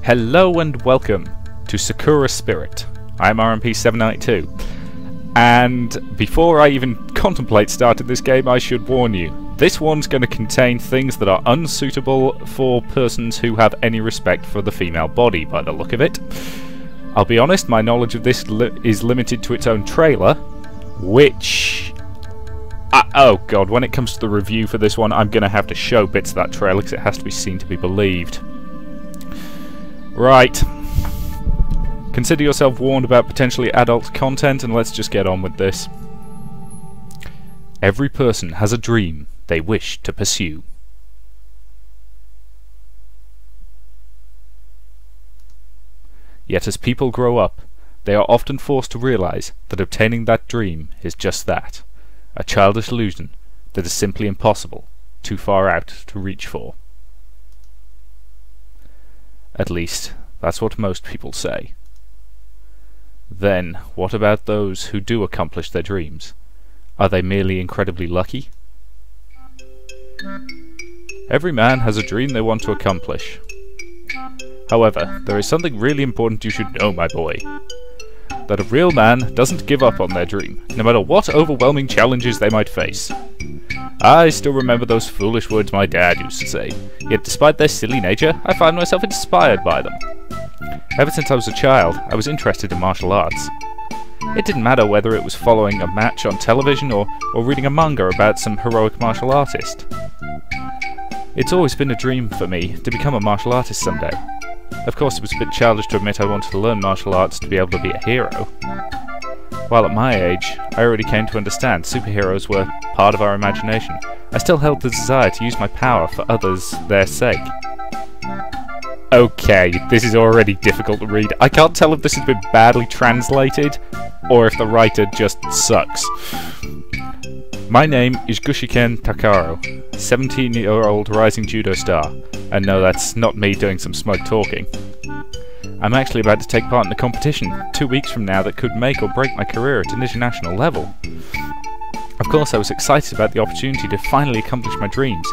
Hello and welcome to Sakura Spirit. I'm RMP792, and before I even contemplate starting this game, I should warn you, this one's going to contain things that are unsuitable for persons who have any respect for the female body, by the look of it. I'll be honest, my knowledge of this is limited to its own trailer, which... oh god, when it comes to the review for this one, I'm going to have to show bits of that trailer because it has to be seen to be believed. Right. Consider yourself warned about potentially adult content, and let's just get on with this. Every person has a dream they wish to pursue. Yet as people grow up, they are often forced to realize that obtaining that dream is just that, a childish illusion that is simply impossible, too far out to reach for. At least, that's what most people say. Then, what about those who do accomplish their dreams? Are they merely incredibly lucky? Every man has a dream they want to accomplish. However, there is something really important you should know, my boy. That a real man doesn't give up on their dream, no matter what overwhelming challenges they might face. I still remember those foolish words my dad used to say, yet despite their silly nature, I find myself inspired by them. Ever since I was a child, I was interested in martial arts. It didn't matter whether it was following a match on television or reading a manga about some heroic martial artist. It's always been a dream for me to become a martial artist someday. Of course, it was a bit childish to admit I wanted to learn martial arts to be able to be a hero. While at my age, I already came to understand superheroes were part of our imagination, I still held the desire to use my power for others' their sake. Okay, this is already difficult to read. I can't tell if this has been badly translated, or if the writer just sucks. My name is Gushiken Takaro, 17-year-old rising judo star, and no, that's not me doing some smug talking. I'm actually about to take part in a competition 2 weeks from now that could make or break my career at an international level. Of course, I was excited about the opportunity to finally accomplish my dreams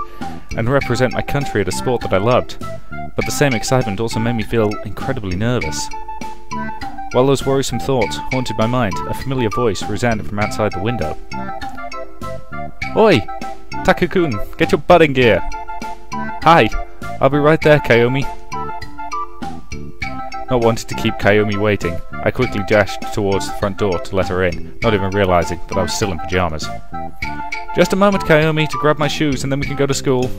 and represent my country at a sport that I loved, but the same excitement also made me feel incredibly nervous. While those worrisome thoughts haunted my mind, a familiar voice resounded from outside the window. Oi! Takakun, get your butt in gear! Hi! I'll be right there, Kayomi. Not wanting to keep Kayomi waiting, I quickly dashed towards the front door to let her in, not even realizing that I was still in pyjamas. Just a moment, Kayomi, to grab my shoes and then we can go to school.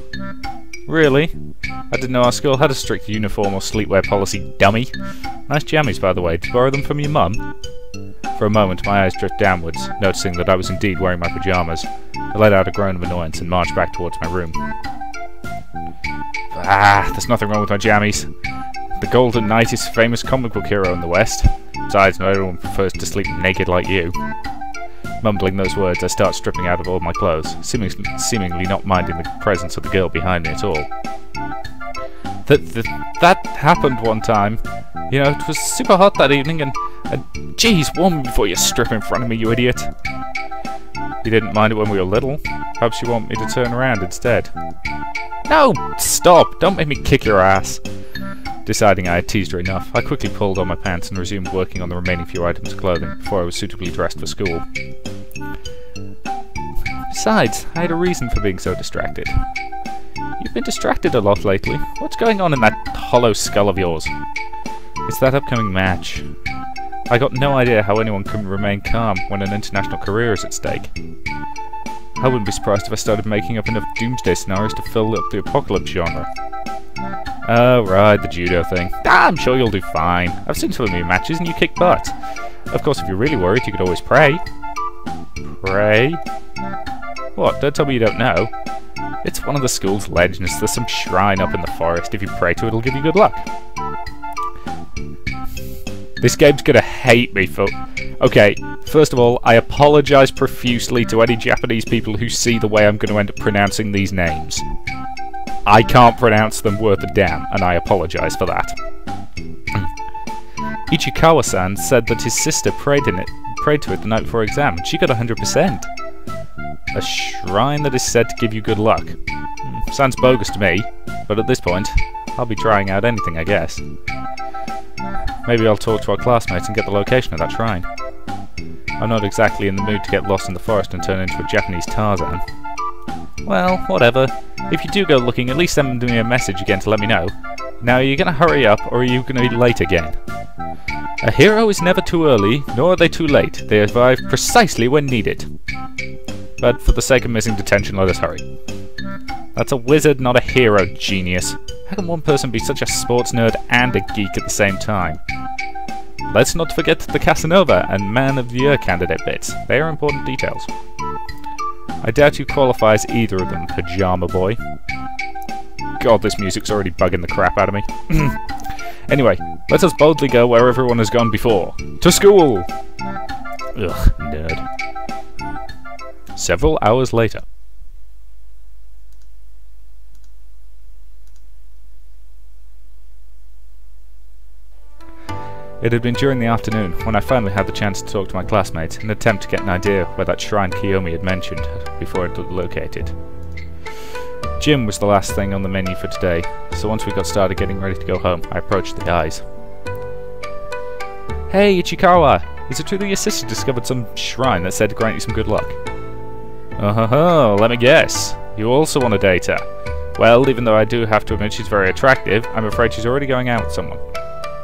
Really? I didn't know our school had a strict uniform or sleepwear policy, dummy. Nice jammies, by the way. Did you borrow them from your mum? For a moment, my eyes drift downwards, noticing that I was indeed wearing my pyjamas. I let out a groan of annoyance and marched back towards my room. There's nothing wrong with my jammies. The Golden Knight is a famous comic book hero in the West. Besides, not everyone prefers to sleep naked like you. Mumbling those words, I start stripping out of all my clothes, seemingly not minding the presence of the girl behind me at all. That happened one time. You know, it was super hot that evening, and geez, warm me before you strip in front of me, you idiot. You didn't mind it when we were little. Perhaps you want me to turn around instead. No! Stop! Don't make me kick your ass! Deciding I had teased her enough, I quickly pulled on my pants and resumed working on the remaining few items of clothing before I was suitably dressed for school. Besides, I had a reason for being so distracted. You've been distracted a lot lately. What's going on in that hollow skull of yours? It's that upcoming match. I got no idea how anyone can remain calm when an international career is at stake. I wouldn't be surprised if I started making up enough doomsday scenarios to fill up the apocalypse genre. Oh, right, the judo thing. I'm sure you'll do fine. I've seen some of your matches and you kick butt. Of course, if you're really worried, you could always pray. Pray? What, don't tell me you don't know. It's one of the school's legends. There's some shrine up in the forest. If you pray to it, it'll give you good luck. This game's gonna hate me for... Okay, first of all, I apologise profusely to any Japanese people who see the way I'm going to end up pronouncing these names. I can't pronounce them worth a damn, and I apologise for that. Ichikawa-san said that his sister prayed to it the night before exam, and she got 100%. A shrine that is said to give you good luck. Sounds bogus to me, but at this point, I'll be trying out anything, I guess. Maybe I'll talk to our classmates and get the location of that shrine. I'm not exactly in the mood to get lost in the forest and turn into a Japanese Tarzan. Well, whatever. If you do go looking, at least send me a message again to let me know. Now, are you going to hurry up, or are you going to be late again? A hero is never too early, nor are they too late. They arrive precisely when needed. But for the sake of missing detention, let us hurry. That's a wizard, not a hero, genius. How can one person be such a sports nerd and a geek at the same time? Let's not forget the Casanova and Man of the Year candidate bits. They are important details. I doubt you qualify as either of them, Pajama Boy. God, this music's already bugging the crap out of me. Anyway, let us boldly go where everyone has gone before. To school! Ugh, nerd. Several hours later. It had been during the afternoon when I finally had the chance to talk to my classmates in an attempt to get an idea where that shrine Kiyomi had mentioned before it was located. Gym was the last thing on the menu for today, so once we got started getting ready to go home, I approached the guys. Hey, Ichikawa! Is it true that your sister discovered some shrine that said to grant you some good luck? Oh, let me guess. You also want to date her. Well, even though I do have to admit she's very attractive, I'm afraid she's already going out with someone.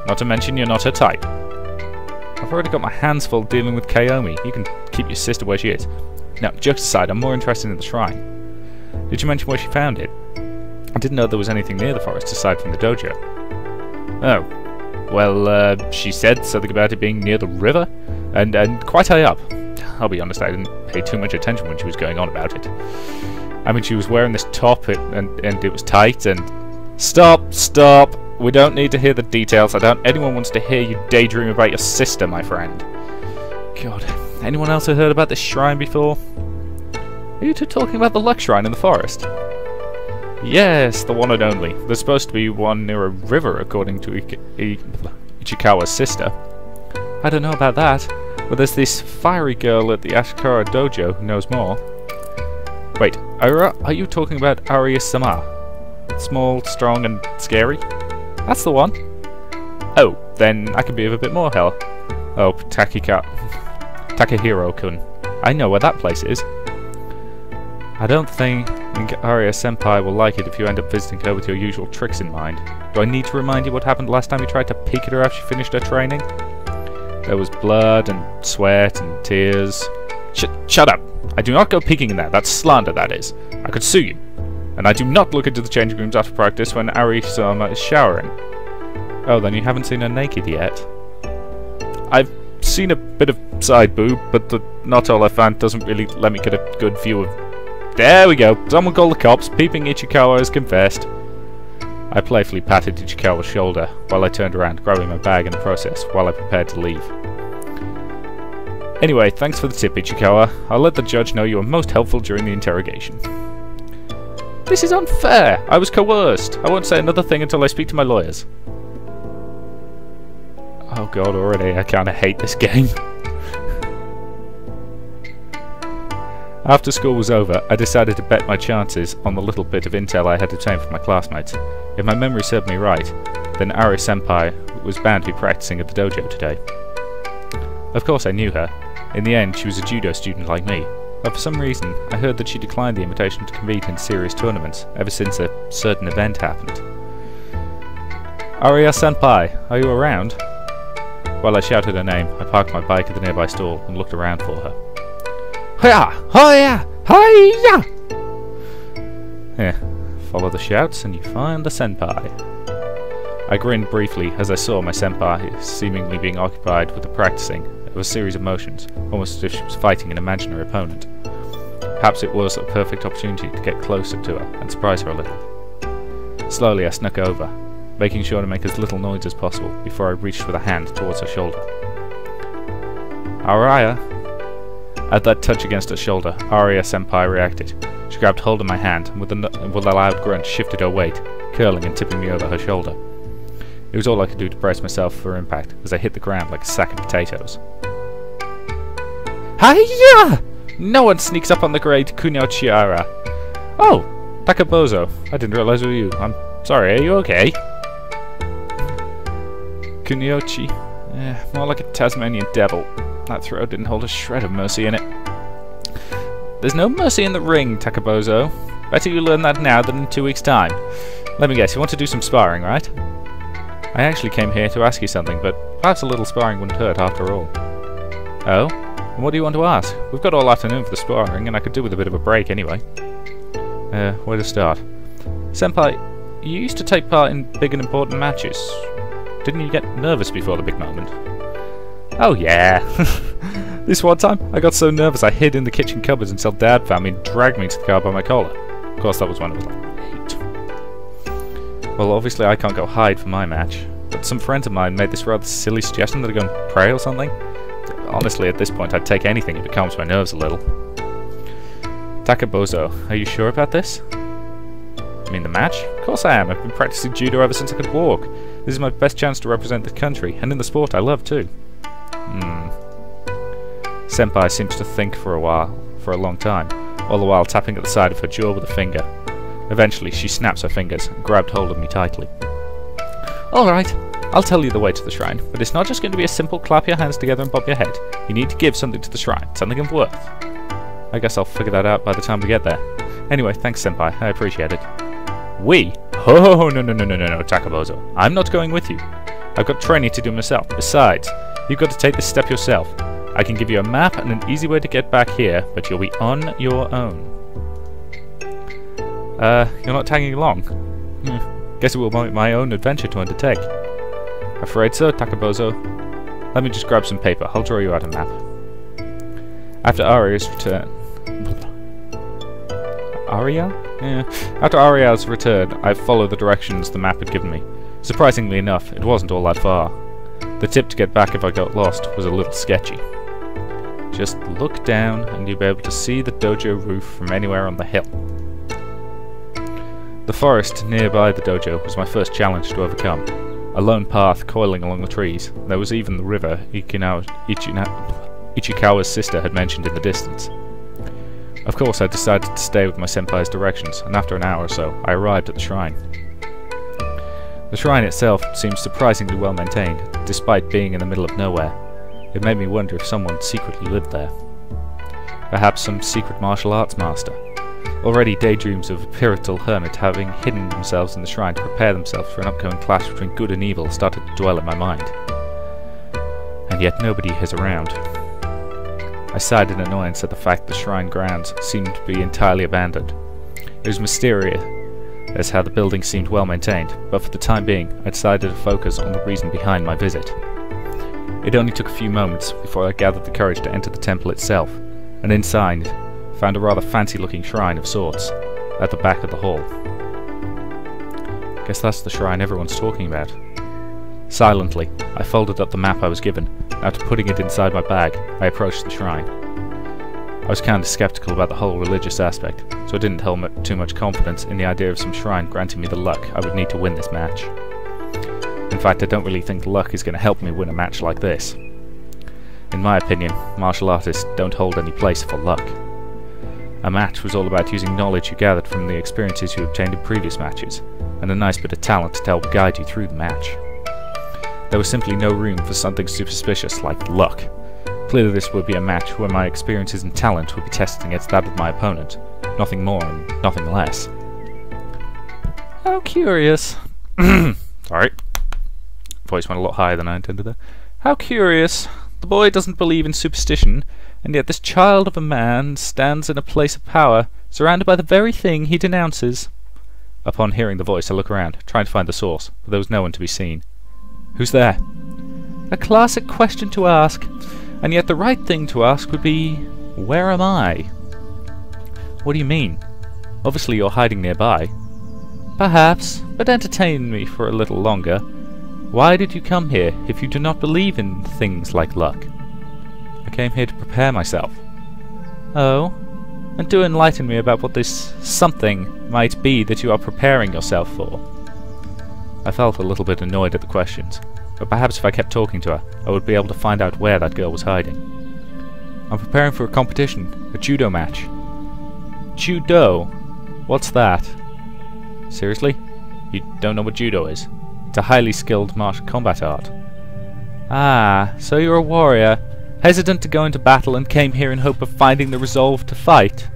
Not to mention you're not her type. I've already got my hands full dealing with Kiyomi. You can keep your sister where she is. Now, jokes aside, I'm more interested in the shrine. Did you mention where she found it? I didn't know there was anything near the forest aside from the dojo. Oh. Well, she said something about it being near the river, and quite high up. I'll be honest, I didn't pay too much attention when she was going on about it. I mean, she was wearing this top, and it was tight, and... Stop! We don't need to hear the details. I doubt anyone wants to hear you daydream about your sister, my friend. God, anyone else who heard about this shrine before? Are you two talking about the luck shrine in the forest? Yes, the one and only. There's supposed to be one near a river, according to Ichikawa's sister. I don't know about that, but there's this fiery girl at the Sakura dojo who knows more. Wait, are you talking about Arya-sama? Small, strong, and scary? That's the one. Oh, then I can be of a bit more help. Oh, Takahiro-kun. I know where that place is. I don't think Arya senpai will like it if you end up visiting her with your usual tricks in mind. Do I need to remind you what happened last time you tried to peek at her after she finished her training? There was blood and sweat and tears. Shut up! I do not go peeking in there. That's slander, that is. I could sue you. And I do not look into the changing rooms after practice when Arya-sama is showering. Oh, then you haven't seen her naked yet? I've seen a bit of side boob, but not all I found doesn't really let me get a good view of... There we go! Someone call the cops. Peeping Ichikawa has confessed. I playfully patted Ichikawa's shoulder while I turned around, grabbing my bag in the process while I prepared to leave. Anyway, thanks for the tip, Ichikawa. I'll let the judge know you were most helpful during the interrogation. This is unfair! I was coerced! I won't say another thing until I speak to my lawyers. Oh god, already I kinda hate this game. After school was over, I decided to bet my chances on the little bit of intel I had obtained from my classmates. If my memory served me right, then Arya senpai was bound to be practicing at the dojo today. Of course I knew her. In the end, she was a judo student like me. But for some reason, I heard that she declined the invitation to compete in serious tournaments ever since a certain event happened. Arya senpai, are you around? While I shouted her name, I parked my bike at the nearby stall and looked around for her. Hiya! Hiya! Hiya! Follow the shouts and you find the senpai. I grinned briefly as I saw my senpai seemingly being occupied with the practicing of a series of motions, almost as if she was fighting an imaginary opponent. Perhaps it was a perfect opportunity to get closer to her and surprise her a little. Slowly I snuck over, making sure to make as little noise as possible before I reached with a hand towards her shoulder. Arya! At that touch against her shoulder, Arya senpai reacted. She grabbed hold of my hand and with a loud grunt shifted her weight, curling and tipping me over her shoulder. It was all I could do to brace myself for impact as I hit the ground like a sack of potatoes. Hiya! No one sneaks up on the great Kunio Chiara. Oh, Takabozo. I didn't realize it was you. I'm Sorry, are you okay? Kuniochi. More like a Tasmanian devil. That throw didn't hold a shred of mercy in it. There's no mercy in the ring, Takabozo. Better you learn that now than in 2 weeks' time. Let me guess, you want to do some sparring, right? I actually came here to ask you something, but perhaps a little sparring wouldn't hurt after all. Oh? And what do you want to ask? We've got all afternoon for the sparring, and I could do with a bit of a break anyway. Where to start? Senpai, you used to take part in big and important matches. Didn't you get nervous before the big moment? Oh yeah! This one time, I got so nervous I hid in the kitchen cupboards until Dad found me and dragged me to the car by my collar. Of course, that was when I was like 8. Well, obviously I can't go hide for my match, but some friends of mine made this rather silly suggestion that I go and pray or something. Honestly, at this point, I'd take anything if it calms my nerves a little. Takabozo, are you sure about this? You mean the match? Of course I am. I've been practicing judo ever since I could walk. This is my best chance to represent the country, and in the sport I love too. Senpai seems to think for a long time, all the while tapping at the side of her jaw with a finger. Eventually, she snaps her fingers and grabbed hold of me tightly. Alright, I'll tell you the way to the shrine, but it's not just going to be a simple clap your hands together and bob your head. You need to give something to the shrine, something of worth. I guess I'll figure that out by the time we get there. Anyway, thanks Senpai, I appreciate it. We? Oh, no, Takabozo. I'm not going with you. I've got training to do myself. Besides, you've got to take this step yourself. I can give you a map and an easy way to get back here, but you'll be on your own. You're not tagging along? Guess it will be my own adventure to undertake. Afraid so, Takabozo. Let me just grab some paper. I'll draw you out a map. After Arya's return... Arya? Yeah. After Arya's return, I followed the directions the map had given me. Surprisingly enough, it wasn't all that far. The tip to get back if I got lost was a little sketchy. Just look down and you'll be able to see the dojo roof from anywhere on the hill. The forest nearby the dojo was my first challenge to overcome. A lone path coiling along the trees. There was even the river Ichikawa's sister had mentioned in the distance. Of course, I decided to stay with my senpai's directions, and after an hour or so, I arrived at the shrine. The shrine itself seemed surprisingly well maintained, despite being in the middle of nowhere. It made me wonder if someone secretly lived there. Perhaps some secret martial arts master. Already daydreams of a spiritual hermit having hidden themselves in the shrine to prepare themselves for an upcoming clash between good and evil started to dwell in my mind. And yet nobody is around. I sighed in annoyance at the fact the shrine grounds seemed to be entirely abandoned. It was mysterious as how the building seemed well maintained, but for the time being I decided to focus on the reason behind my visit. It only took a few moments before I gathered the courage to enter the temple itself, and inside found a rather fancy-looking shrine of sorts at the back of the hall. Guess that's the shrine everyone's talking about. Silently, I folded up the map I was given. After putting it inside my bag, I approached the shrine. I was kind of skeptical about the whole religious aspect, so I didn't hold too much confidence in the idea of some shrine granting me the luck I would need to win this match. In fact, I don't really think luck is going to help me win a match like this. In my opinion, martial artists don't hold any place for luck. A match was all about using knowledge you gathered from the experiences you obtained in previous matches, and a nice bit of talent to help guide you through the match. There was simply no room for something superstitious like luck. Clearly this would be a match where my experiences and talent would be tested against that of my opponent. Nothing more and nothing less. How curious. Sorry. Voice went a lot higher than I intended there. How curious. The boy doesn't believe in superstition, and yet this child of a man stands in a place of power, surrounded by the very thing he denounces. Upon hearing the voice, I look around, trying to find the source, but there was no one to be seen. Who's there? A classic question to ask, and yet the right thing to ask would be, where am I? What do you mean? Obviously you're hiding nearby. Perhaps, but entertain me for a little longer. Why did you come here if you do not believe in things like luck? I came here to prepare myself. Oh? And do enlighten me about what this something might be that you are preparing yourself for. I felt a little bit annoyed at the questions, but perhaps if I kept talking to her, I would be able to find out where that girl was hiding. I'm preparing for a competition, a judo match. Judo? What's that? Seriously? You don't know what judo is? It's a highly skilled martial combat art. Ah, so you're a warrior, hesitant to go into battle and came here in hope of finding the resolve to fight.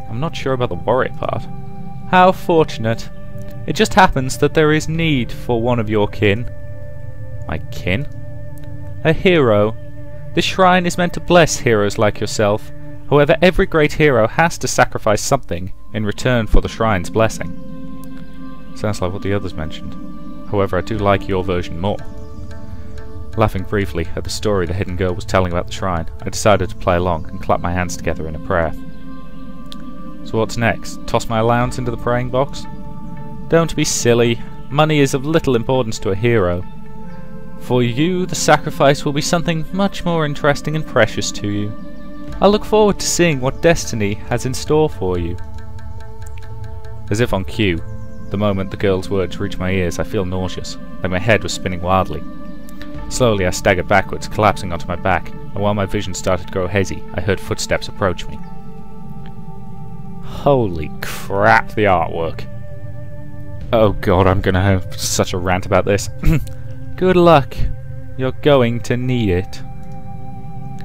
I'm not sure about the warrior part. How fortunate. It just happens that there is need for one of your kin. My kin? A hero. This shrine is meant to bless heroes like yourself. However, every great hero has to sacrifice something in return for the shrine's blessing. Sounds like what the others mentioned. However, I do like your version more. Laughing briefly at the story the hidden girl was telling about the shrine, I decided to play along and clap my hands together in a prayer. So what's next? Toss my allowance into the praying box? Don't be silly. Money is of little importance to a hero. For you, the sacrifice will be something much more interesting and precious to you. I look forward to seeing what destiny has in store for you. As if on cue, the moment the girl's words reach my ears, I feel nauseous, like my head was spinning wildly. Slowly I staggered backwards, collapsing onto my back, and while my vision started to grow hazy, I heard footsteps approach me. Holy crap, the artwork. Oh god, I'm gonna have such a rant about this. Good luck. You're going to need it.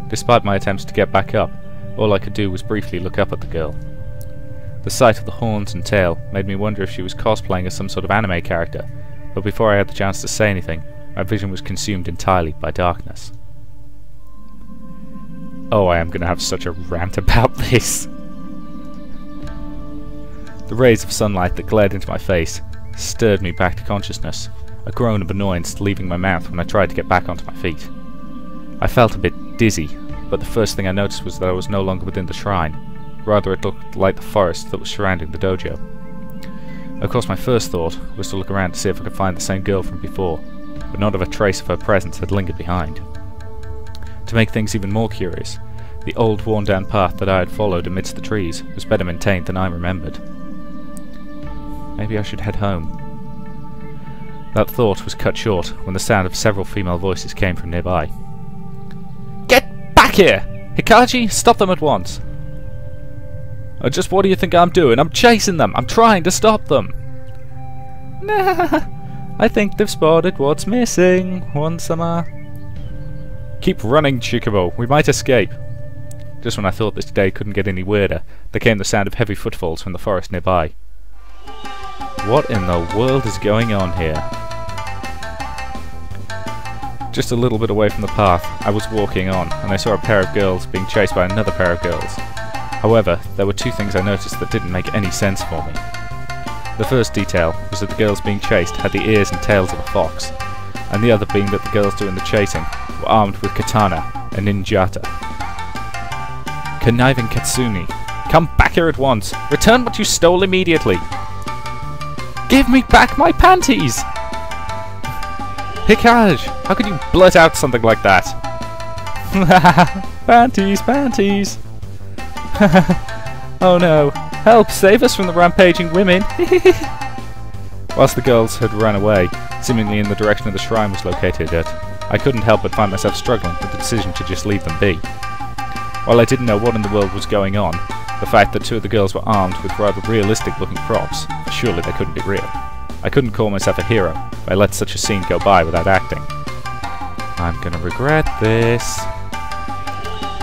Despite my attempts to get back up, all I could do was briefly look up at the girl. The sight of the horns and tail made me wonder if she was cosplaying as some sort of anime character, but before I had the chance to say anything, my vision was consumed entirely by darkness. Oh, I am going to have such a rant about this. The rays of sunlight that glared into my face stirred me back to consciousness, a groan of annoyance leaving my mouth when I tried to get back onto my feet. I felt a bit dizzy, but the first thing I noticed was that I was no longer within the shrine. Rather, it looked like the forest that was surrounding the dojo. Of course, my first thought was to look around to see if I could find the same girl from before, but not of a trace of her presence had lingered behind. To make things even more curious, the old worn-down path that I had followed amidst the trees was better maintained than I remembered. Maybe I should head home. That thought was cut short when the sound of several female voices came from nearby. Get back here! Hikachi, stop them at once! Just what do you think I'm doing? I'm chasing them! I'm trying to stop them! Nah, I think they've spotted what's missing, One-sama. Keep running, Chikubo. We might escape. Just when I thought this day couldn't get any weirder, there came the sound of heavy footfalls from the forest nearby. What in the world is going on here? Just a little bit away from the path, I was walking on, and I saw a pair of girls being chased by another pair of girls. However, there were two things I noticed that didn't make any sense for me. The first detail was that the girls being chased had the ears and tails of a fox, and the other being that the girls doing the chasing were armed with katana and ninjata. Conniving Katsuni, come back here at once! Return what you stole immediately! Give me back my panties! Hikaj, how could you blurt out something like that? Panties, panties! Oh no, help, save us from the rampaging women! Whilst the girls had run away, seemingly in the direction of the shrine was located at, I couldn't help but find myself struggling with the decision to just leave them be. While I didn't know what in the world was going on, the fact that two of the girls were armed with rather realistic looking props, surely they couldn't be real. I couldn't call myself a hero if I let such a scene go by without acting. I'm gonna regret this.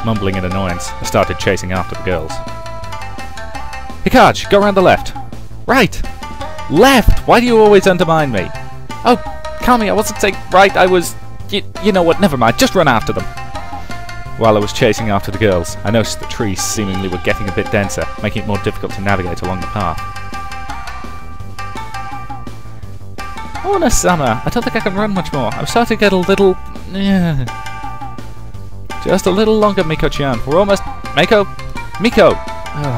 Mumbling in annoyance, I started chasing after the girls. Hikaj, go around the left. Right! Left! Why do you always undermine me? Oh, Kami, I wasn't saying right, I was... You know what, never mind, just run after them. While I was chasing after the girls, I noticed the trees seemingly were getting a bit denser, making it more difficult to navigate along the path. Ona-sama, I don't think I can run much more. I'm starting to get a little... Just a little longer, Miko-chan. We're almost... Miko?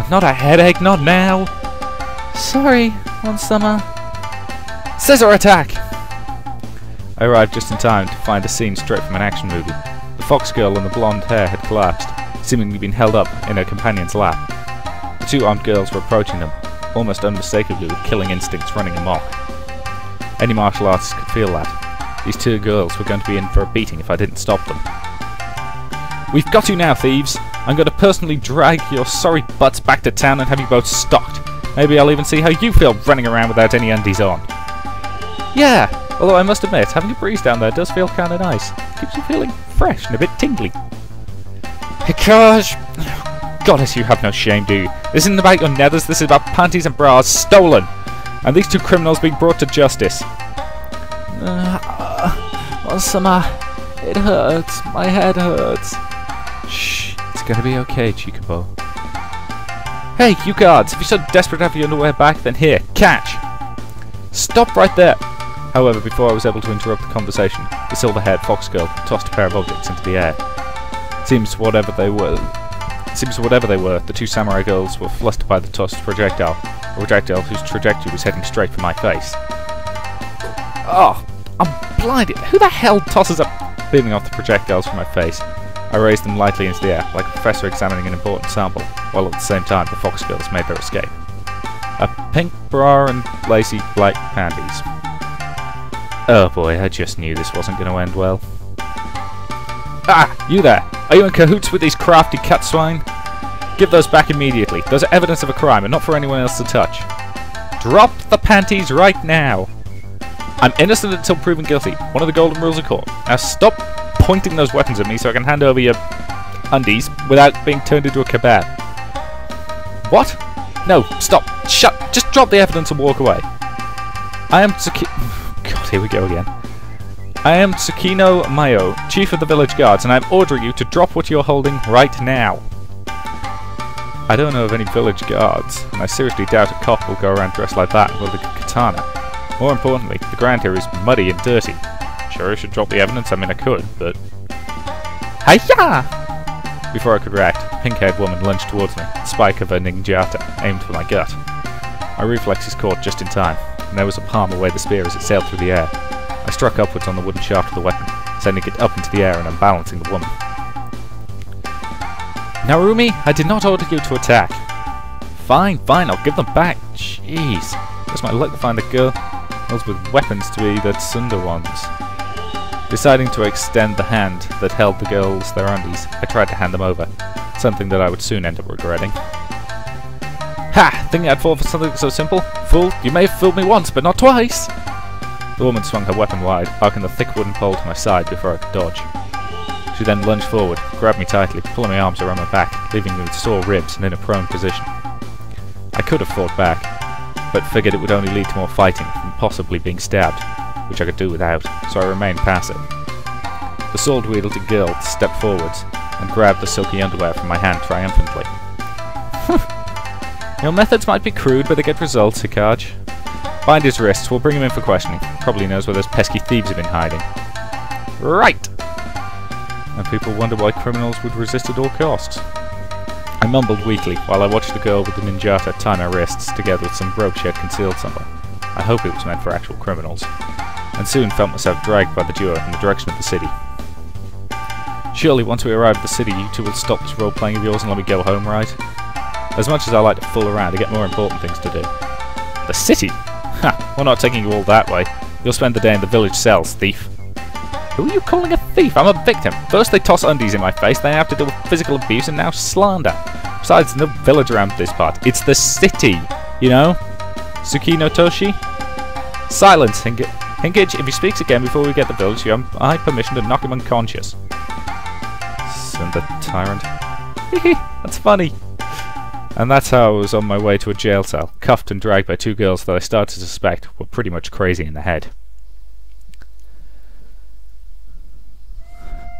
Not a headache, not now! Sorry, One-sama. Scissor attack! I arrived just in time to find a scene straight from an action movie. The fox girl and the blonde hair had collapsed, seemingly been held up in her companion's lap. The two armed girls were approaching them, almost unmistakably with killing instincts running amok. Any martial artist could feel that. These two girls were going to be in for a beating if I didn't stop them. We've got you now, thieves! I'm going to personally drag your sorry butts back to town and have you both stocked. Maybe I'll even see how you feel running around without any undies on. Yeah, although I must admit, having a breeze down there does feel kind of nice. Keeps you feeling fresh and a bit tingly. Because... Goddess, you have no shame, do you? This isn't about your nethers, this is about panties and bras stolen! And these two criminals being brought to justice. What's the matter? It hurts. My head hurts. Shh, it's gonna be okay, Chikobo. Hey, you guards, if you're so desperate to have your underwear back, then here, catch! Stop right there! However, before I was able to interrupt the conversation, the silver-haired fox girl tossed a pair of objects into the air. Seems whatever they were, the two samurai girls were flustered by the tossed projectile, a projectile whose trajectory was heading straight for my face. Oh, I'm blinded! Who the hell tosses up beaming off the projectiles from my face? I raised them lightly into the air, like a professor examining an important sample, while at the same time the fox girls made their escape. A pink bra and lacy black panties. Oh boy, I just knew this wasn't going to end well. Ah! You there! Are you in cahoots with these crafty cat swine? Give those back immediately. Those are evidence of a crime and not for anyone else to touch. Drop the panties right now! I'm innocent until proven guilty. One of the golden rules of court. Now stop pointing those weapons at me so I can hand over your undies without being turned into a kebab. What? No, stop. Shut. Just drop the evidence and walk away. I am God, here we go again. I am Tsukino Mayo, Chief of the Village Guards, and I'm ordering you to drop what you're holding right now. I don't know of any village guards, and I seriously doubt a cop will go around dressed like that with a katana. More importantly, the ground here is muddy and dirty. Sure, I should drop the evidence. I mean, I could, but... Hiya! Before I could react, a pink-haired woman lunged towards me, the spike of her ninjata aimed for my gut. My reflexes caught just in time, and there was a palm away the spear as it sailed through the air. I struck upwards on the wooden shaft of the weapon, sending it up into the air and unbalancing the woman. Narumi, I did not order you to attack. Fine, I'll give them back. Jeez. Just my luck to find the girls with weapons to be the tsunda ones. Deciding to extend the hand that held the girls their undies, I tried to hand them over, something that I would soon end up regretting. Ha! Thinking I'd fall for something so simple? Fool, you may have fooled me once, but not twice! The woman swung her weapon wide, arcing the thick wooden pole to my side before I could dodge. She then lunged forward, grabbed me tightly, pulling my arms around my back, leaving me with sore ribs and in a prone position. I could have fought back, but figured it would only lead to more fighting and possibly being stabbed, which I could do without, so I remained passive. The sword-wielding girl stepped forwards and grabbed the silky underwear from my hand triumphantly. Your methods might be crude, but they get results, Hikage. Bind his wrists, we'll bring him in for questioning. Probably knows where those pesky thieves have been hiding. Right! And people wonder why criminals would resist at all costs. I mumbled weakly while I watched the girl with the ninjata tie my wrists together with some rope she had concealed somewhere. I hope it was meant for actual criminals. And soon felt myself dragged by the duo in the direction of the city. Surely once we arrive at the city, you two will stop this role-playing of yours and let me go home, right? As much as I like to fool around, I get more important things to do. The city? Ha! We're not taking you all that way. You'll spend the day in the village cells, thief. Who are you calling a thief? I'm a victim. First they toss undies in my face, then I have to deal with physical abuse, and now slander. Besides, there's no village around this part. It's the city, you know? Tsuki no Toshi? Silence, Hingage. If he speaks again before we get the village, you have my permission to knock him unconscious. Send the tyrant. Hehe, that's funny. And that's how I was on my way to a jail cell, cuffed and dragged by two girls that I started to suspect were pretty much crazy in the head.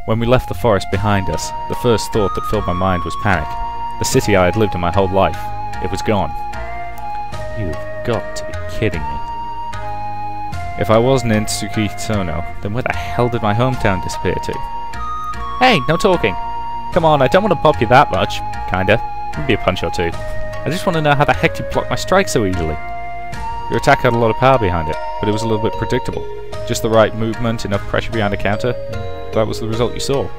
When we left the forest behind us, the first thought that filled my mind was panic. The city I had lived in my whole life. It was gone. You've got to be kidding me. If I wasn't in Tsukitono, then where the hell did my hometown disappear to? Hey, no talking! Come on, I don't want to pop you that much. Kinda. Maybe a punch or two. I just want to know how the heck you blocked my strike so easily. Your attack had a lot of power behind it, but it was a little bit predictable. Just the right movement, enough pressure behind a counter. That was the result you saw.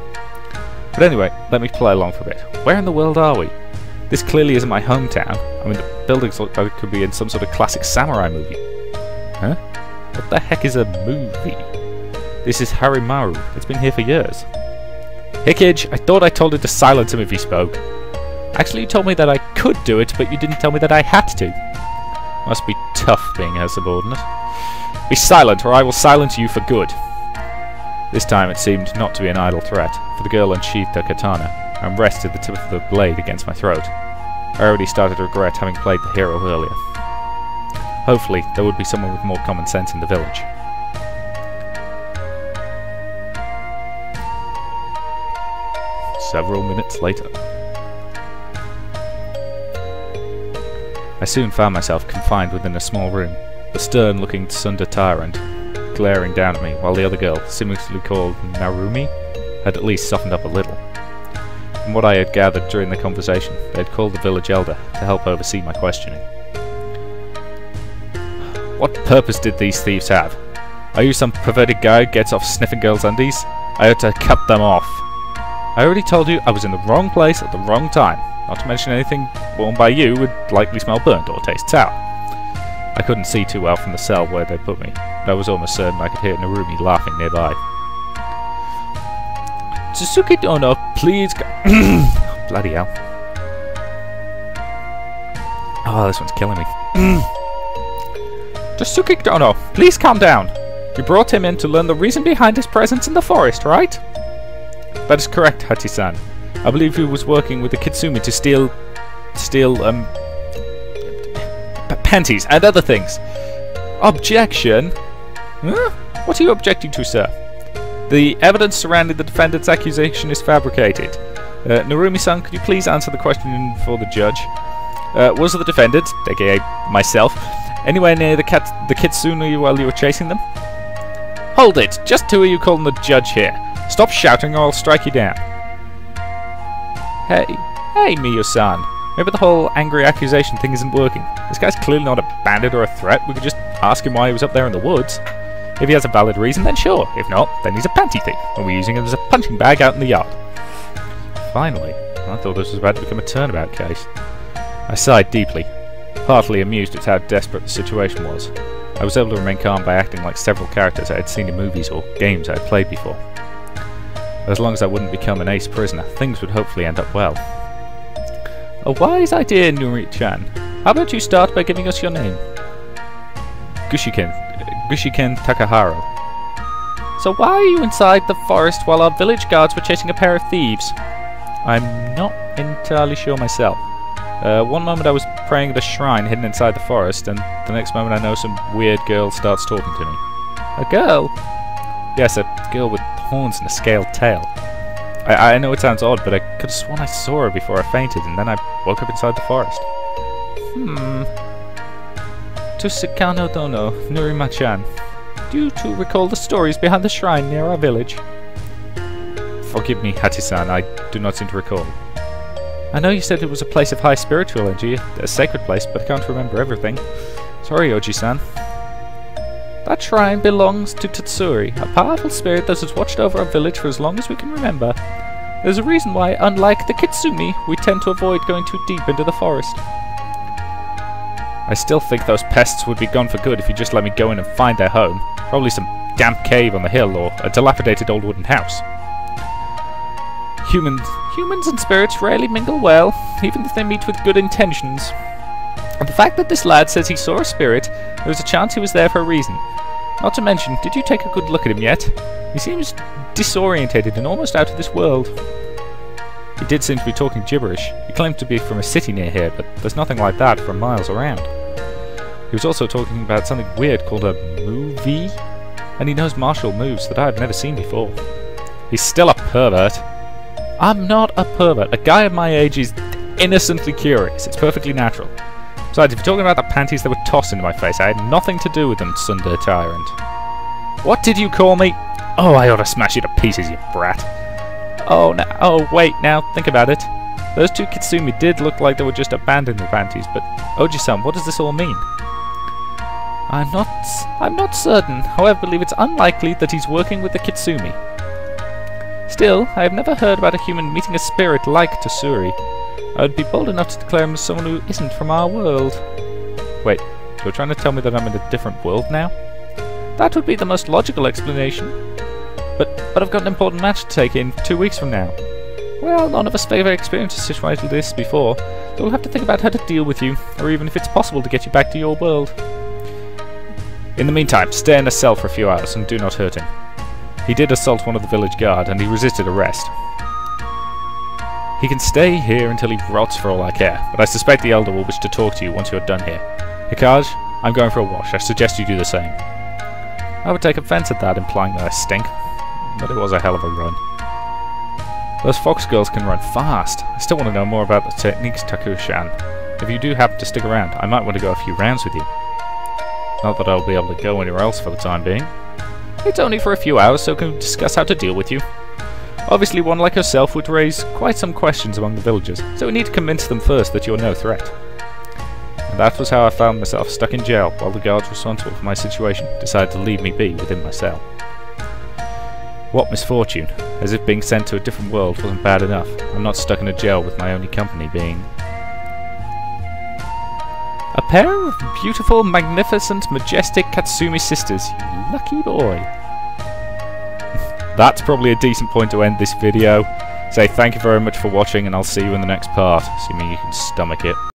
But anyway, let me play along for a bit. Where in the world are we? This clearly isn't my hometown. I mean, the buildings look like it could be in some sort of classic samurai movie. Huh? What the heck is a movie? This is Harimaru. It's been here for years. Hikage, I thought I told you to silence him if he spoke. Actually, you told me that I could do it, but you didn't tell me that I had to. Must be tough being her subordinate. Be silent, or I will silence you for good. This time it seemed not to be an idle threat, for the girl unsheathed her katana and rested the tip of the blade against my throat. I already started to regret having played the hero earlier. Hopefully, there would be someone with more common sense in the village. Several minutes later. I soon found myself confined within a small room, the stern-looking tsundere tyrant glaring down at me, while the other girl, seemingly called Narumi, had at least softened up a little. From what I had gathered during the conversation, they had called the village elder to help oversee my questioning. What purpose did these thieves have? Are you some perverted guy who gets off sniffing girls' undies? I ought to cut them off. I already told you I was in the wrong place at the wrong time. Not to mention anything worn by you would likely smell burnt or taste sour. I couldn't see too well from the cell where they put me, but I was almost certain I could hear Narumi laughing nearby. Tsuki Dono, please bloody hell. Oh, this one's killing me. Tsuki Dono, please calm down. You brought him in to learn the reason behind his presence in the forest, right? That is correct, Hachi-san. I believe he was working with the Kitsumi to steal panties and other things. Objection? Huh? What are you objecting to, sir? The evidence surrounding the defendant's accusation is fabricated. Narumi-san, could you please answer the question for the judge? Was the defendant, aka myself, anywhere near the Kitsune while you were chasing them? Hold it! Just who are you calling the judge here? Stop shouting or I'll strike you down. Hey Miyo-san. Maybe the whole angry accusation thing isn't working. This guy's clearly not a bandit or a threat. We could just ask him why he was up there in the woods. If he has a valid reason, then sure. If not, then he's a panty thief, and we're using him as a punching bag out in the yard. Finally. I thought this was about to become a turnabout case. I sighed deeply, partly amused at how desperate the situation was. I was able to remain calm by acting like several characters I had seen in movies or games I had played before. As long as I wouldn't become an ace prisoner, things would hopefully end up well. A wise idea, Nuri-chan. How about you start by giving us your name? Gushiken Takaro. So why are you inside the forest while our village guards were chasing a pair of thieves? I'm not entirely sure myself. One moment I was praying at a shrine hidden inside the forest, and the next moment I know some weird girl starts talking to me. A girl? Yes, a girl with horns and a scaled tail. I know it sounds odd, but I could have sworn I saw her before I fainted, and then I woke up inside the forest. Tsuki Dono, Nurima-chan. Do you two recall the stories behind the shrine near our village? Forgive me, Hachi-san, I do not seem to recall. I know you said it was a place of high spiritual energy, a sacred place, but I can't remember everything. Sorry, Oji-san. That shrine belongs to Tatsuri, a powerful spirit that has watched over our village for as long as we can remember. There's a reason why, unlike the Kitsumi, we tend to avoid going too deep into the forest. I still think those pests would be gone for good if you just let me go in and find their home. Probably some damp cave on the hill or a dilapidated old wooden house. Humans and spirits rarely mingle well, even if they meet with good intentions. And the fact that this lad says he saw a spirit, there was a chance he was there for a reason. Not to mention, did you take a good look at him yet? He seems disorientated and almost out of this world. He did seem to be talking gibberish. He claimed to be from a city near here, but there's nothing like that for miles around. He was also talking about something weird called a movie, and he knows martial moves that I've never seen before. He's still a pervert. I'm not a pervert. A guy of my age is innocently curious. It's perfectly natural. Besides, if you're talking about the panties that were tossed into my face, I had nothing to do with them, tsundere tyrant. What did you call me? Oh, I ought to smash you to pieces, you brat. Oh, wait, now, think about it. Those two Kitsumi did look like they were just abandoned their panties, but Oji-san, what does this all mean? I'm not certain, however, I believe it's unlikely that he's working with the Kitsumi. Still, I have never heard about a human meeting a spirit like Tatsuri. I would be bold enough to declare him as someone who isn't from our world. Wait, you're trying to tell me that I'm in a different world now? That would be the most logical explanation. But I've got an important match to take in 2 weeks from now. Well, none of us have ever experienced a situation like this before, We'll have to think about how to deal with you, or even if it's possible to get you back to your world. In the meantime, stay in a cell for a few hours and do not hurt him. He did assault one of the village guard and he resisted arrest. He can stay here until he rots for all I care, but I suspect the Elder will wish to talk to you once you're done here. Hikage, I'm going for a wash. I suggest you do the same. I would take offense at that, implying that I stink, but it was a hell of a run. Those fox girls can run fast. I still want to know more about the techniques, Takuro-san. If you do happen to stick around, I might want to go a few rounds with you. Not that I'll be able to go anywhere else for the time being. It's only for a few hours, so can discuss how to deal with you. Obviously, one like yourself would raise quite some questions among the villagers, so we need to convince them first that you're no threat. And that was how I found myself stuck in jail while the guards responsible for my situation decided to leave me be within my cell. What misfortune, as if being sent to a different world wasn't bad enough. I'm not stuck in a jail with my only company being a pair of beautiful, magnificent, majestic Katsumi sisters. You lucky boy. That's probably a decent point to end this video. Say thank you very much for watching, and I'll see you in the next part, assuming you can stomach it.